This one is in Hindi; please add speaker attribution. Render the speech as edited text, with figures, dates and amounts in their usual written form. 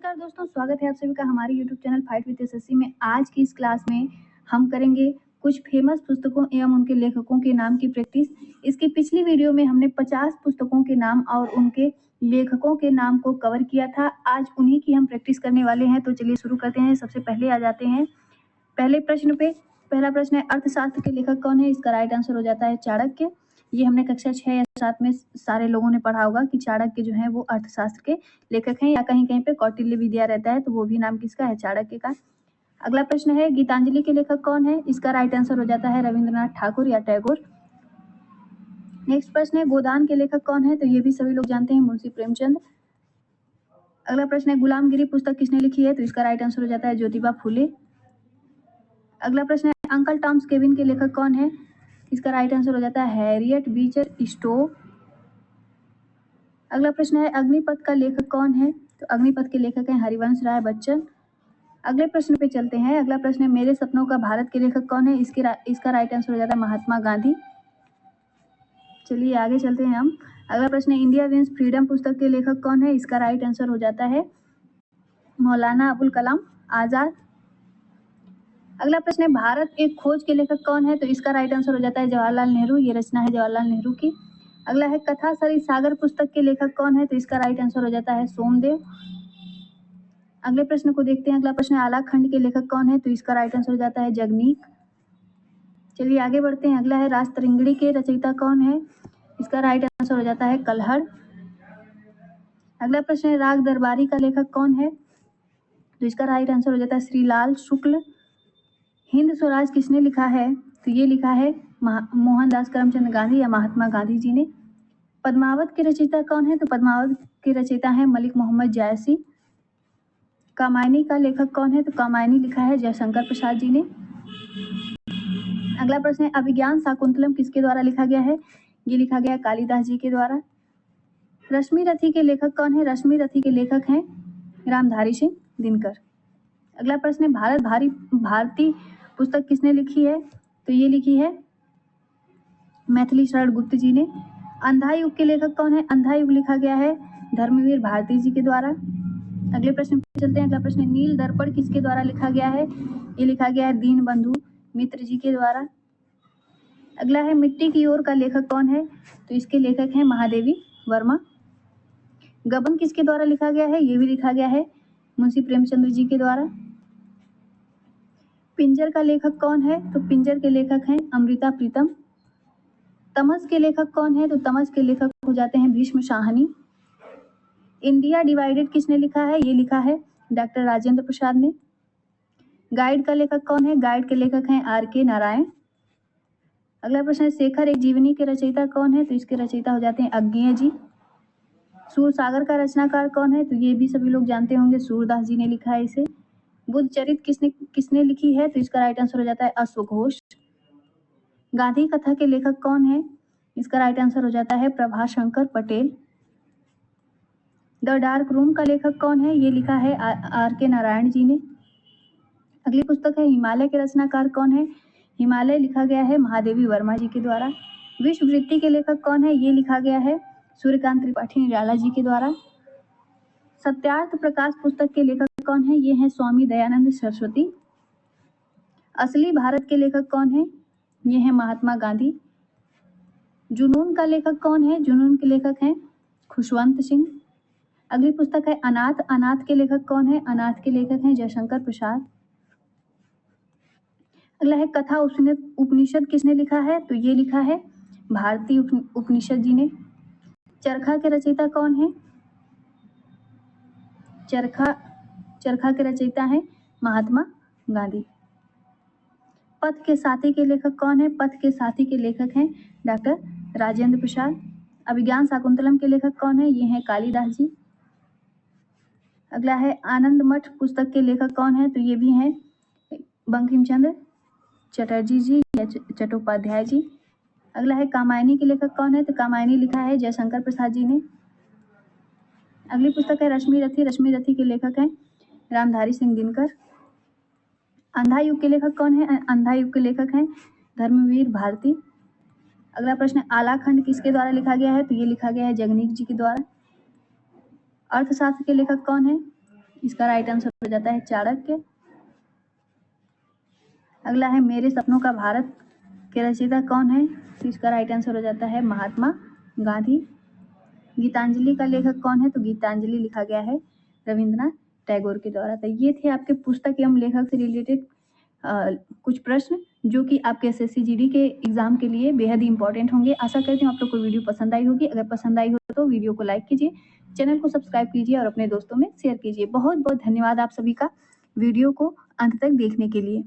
Speaker 1: नमस्कार दोस्तों, स्वागत है आप सभी का हमारे YouTube channel fight with SSC में। आज की इस क्लास में हम करेंगे कुछ फेमस पुस्तकों एवं उनके लेखकों के नाम की प्रैक्टिस। इसकी पिछली वीडियो में हमने 50 पुस्तकों के नाम और उनके लेखकों के नाम को कवर किया था। आज उन्हीं की हम प्रैक्टिस करने वाले हैं, तो चलिए शुरू करते हैं। सबसे पहले आ जाते हैं पहले प्रश्न पे। पहला प्रश्न है, अर्थशास्त्र के लेखक कौन है? इसका राइट आंसर हो जाता है चाणक्य। ये हमने कक्षा 6 या 7 में सारे लोगों ने पढ़ा होगा कि चाणक्य जो है वो अर्थशास्त्र के लेखक हैं, या कहीं कहीं पे कौटिल्य विद्या रहता है तो वो भी नाम किसका है? चाणक्य का। अगला प्रश्न है, गीतांजलि के लेखक कौन है? इसका राइट आंसर हो जाता है रविंद्रनाथ ठाकुर या टैगोर। नेक्स्ट प्रश्न है, गोदान के लेखक कौन है? तो ये भी सभी लोग जानते हैं, मुंशी प्रेमचंद। अगला प्रश्न है, गुलामगिरी पुस्तक किसने लिखी है? तो इसका राइट आंसर हो जाता है ज्योतिबा फूले। अगला प्रश्न है, अंकल टॉम्स केबिन के लेखक कौन है? इसका राइट आंसर हो जाता है हैरियट बीचर स्टोव। अगला प्रश्न है, अग्निपथ का लेखक कौन है? तो अग्निपथ के लेखक हैं हरिवंश राय बच्चन। अगले प्रश्न पे चलते हैं। अगला प्रश्न है, मेरे सपनों का भारत के लेखक कौन है? इसका राइट आंसर हो जाता है महात्मा गांधी। चलिए आगे चलते हैं हम। अगला प्रश्न है, इंडिया विंस फ्रीडम पुस्तक के लेखक कौन है? इसका राइट आंसर हो जाता है मौलाना अबुल कलाम आजाद। अगला प्रश्न है, भारत एक खोज के लेखक कौन है? तो इसका राइट आंसर हो जाता है जवाहरलाल नेहरू। ये रचना है जवाहरलाल नेहरू की। अगला है, कथा सरित सागर पुस्तक के लेखक कौन है? तो इसका राइट आंसर हो जाता है सोमदेव। अगले प्रश्न को देखते हैं। अगला प्रश्न है, आलाखंड के लेखक कौन है? तो इसका राइट आंसर हो जाता है जगनीक। चलिए आगे बढ़ते हैं। अगला है, राजतरंगिणी के रचयिता कौन है? इसका राइट आंसर हो जाता है कल्हड़। अगला प्रश्न है, राग दरबारी का लेखक कौन है? तो इसका राइट आंसर हो जाता है श्रीलाल शुक्ल। हिंद स्वराज किसने लिखा है? तो ये लिखा है मोहनदास करमचंद गांधी या महात्मा गांधी जी ने। पद्मावत के रचयिता कौन है? तो पद्मावत के रचयिता है मलिक मोहम्मद जायसी। कामायनी का लेखक कौन है? तो कामायनी लिखा है जयशंकर प्रसाद जी ने। अगला प्रश्न है, अभिज्ञान शाकुंतलम किसके द्वारा लिखा गया है? ये लिखा गया है कालिदास जी के द्वारा। रश्मि रथी के लेखक कौन है? रश्मि रथी के लेखक हैं रामधारी सिंह दिनकर। अगला प्रश्न है, भारती पुस्तक किसने लिखी है? तो ये लिखी है मैथिली शरण गुप्त जी ने। अंधा युग के लेखक कौन है? अंधा युग लिखा गया है धर्मवीर भारती जी के द्वारा। अगले प्रश्न पे चलते हैं। अगला प्रश्न है, नील दर्पण किसके द्वारा लिखा गया है? ये लिखा गया है दीन बंधु मित्र जी के द्वारा। अगला है, मिट्टी की ओर का लेखक कौन है? तो इसके लेखक हैं महादेवी वर्मा। गबन किसके द्वारा लिखा गया है? ये भी लिखा गया है मुंशी प्रेमचंद्र जी के द्वारा। पिंजर का लेखक कौन है? तो पिंजर के लेखक हैं अमृता प्रीतम। तमस के लेखक कौन है? तो तमस के लेखक हो जाते हैं भीष्म शाहनी। इंडिया डिवाइडेड किसने लिखा है? ये लिखा है डॉक्टर राजेंद्र प्रसाद ने। गाइड का लेखक कौन है? गाइड के लेखक हैं आर के नारायण। अगला प्रश्न है, शेखर एक जीवनी के रचयिता कौन है? तो इसके रचयिता हो जाते हैं अज्ञेय जी। सूरसागर का रचनाकार कौन है? तो ये भी सभी लोग जानते होंगे, सूरदास जी ने लिखा है इसे। बुद्ध चरित किसने लिखी है? तो इसका राइट आंसर हो जाता है अश्वघोष। गांधी कथा के लेखक कौन है? इसका राइट आंसर हो जाता है Prabhashankar Patel. The dark room का लेखक कौन है? ये लिखा है आर के नारायण जी ने। अगली पुस्तक है, हिमालय के रचनाकार कौन है? हिमालय लिखा गया है महादेवी वर्मा जी के द्वारा। विश्व वृत्ति के लेखक कौन है? ये लिखा गया है सूर्यकांत त्रिपाठी निराला जी के द्वारा। सत्यार्थ प्रकाश पुस्तक के लेखक कौन है? ये हैं स्वामी दयानंद सरस्वती। असली भारत के लेखक कौन है? ये हैं महात्मा गांधी। जुनून का लेखक कौन है? जुनून के लेखक हैं खुशवंत सिंह। अगली पुस्तक है अनाथ। अनाथ के लेखक कौन है? अनाथ के लेखक हैं जयशंकर प्रसाद। अगला है, कथा उपनिषद किसने लिखा है? तो ये लिखा है भारतीय उपनिषद जी ने। चरखा के रचयिता कौन है? चरखा के रचयिता हैं महात्मा गांधी। पथ के साथी के लेखक कौन है? पथ के साथी के लेखक हैं डॉक्टर राजेंद्र प्रसाद। अभिज्ञान शाकुंतलम के लेखक कौन है? ये हैं कालिदास जी। अगला है, आनंद मठ पुस्तक के लेखक कौन है? तो ये भी हैं बंकिम चंद्र चटर्जी जी या चट्टोपाध्याय जी। अगला है, कामायनी के लेखक कौन है? तो कामायनी लिखा है जयशंकर प्रसाद जी ने। अगली पुस्तक है रश्मि रथी। रश्मि रथी के लेखक हैं रामधारी सिंह दिनकर। अंधा युग के लेखक कौन है? अंधा युग के लेखक हैं धर्मवीर भारती। अगला प्रश्न है, आलाखंड किसके द्वारा लिखा गया है? तो ये लिखा गया है जगनीक जी के द्वारा। अर्थशास्त्र के लेखक कौन है? इसका राइट आंसर हो जाता है चाणक्य। अगला है मेरे सपनों का भारत के रचयिता कौन है, तो इसका राइट आंसर हो जाता है महात्मा गांधी। गीतांजलि का लेखक कौन है, तो गीतांजलि लिखा गया है रविंद्रनाथ टैगोर के द्वारा। तो ये थे आपके पुस्तक एवं लेखक से रिलेटेड कुछ प्रश्न जो कि आपके एसएससी जीडी के एग्जाम के लिए बेहद ही इंपॉर्टेंट होंगे। आशा करती हूँ आप लोग को वीडियो पसंद आई होगी। अगर पसंद आई हो तो वीडियो को लाइक कीजिए, चैनल को सब्सक्राइब कीजिए और अपने दोस्तों में शेयर कीजिए। बहुत बहुत धन्यवाद आप सभी का वीडियो को अंत तक देखने के लिए।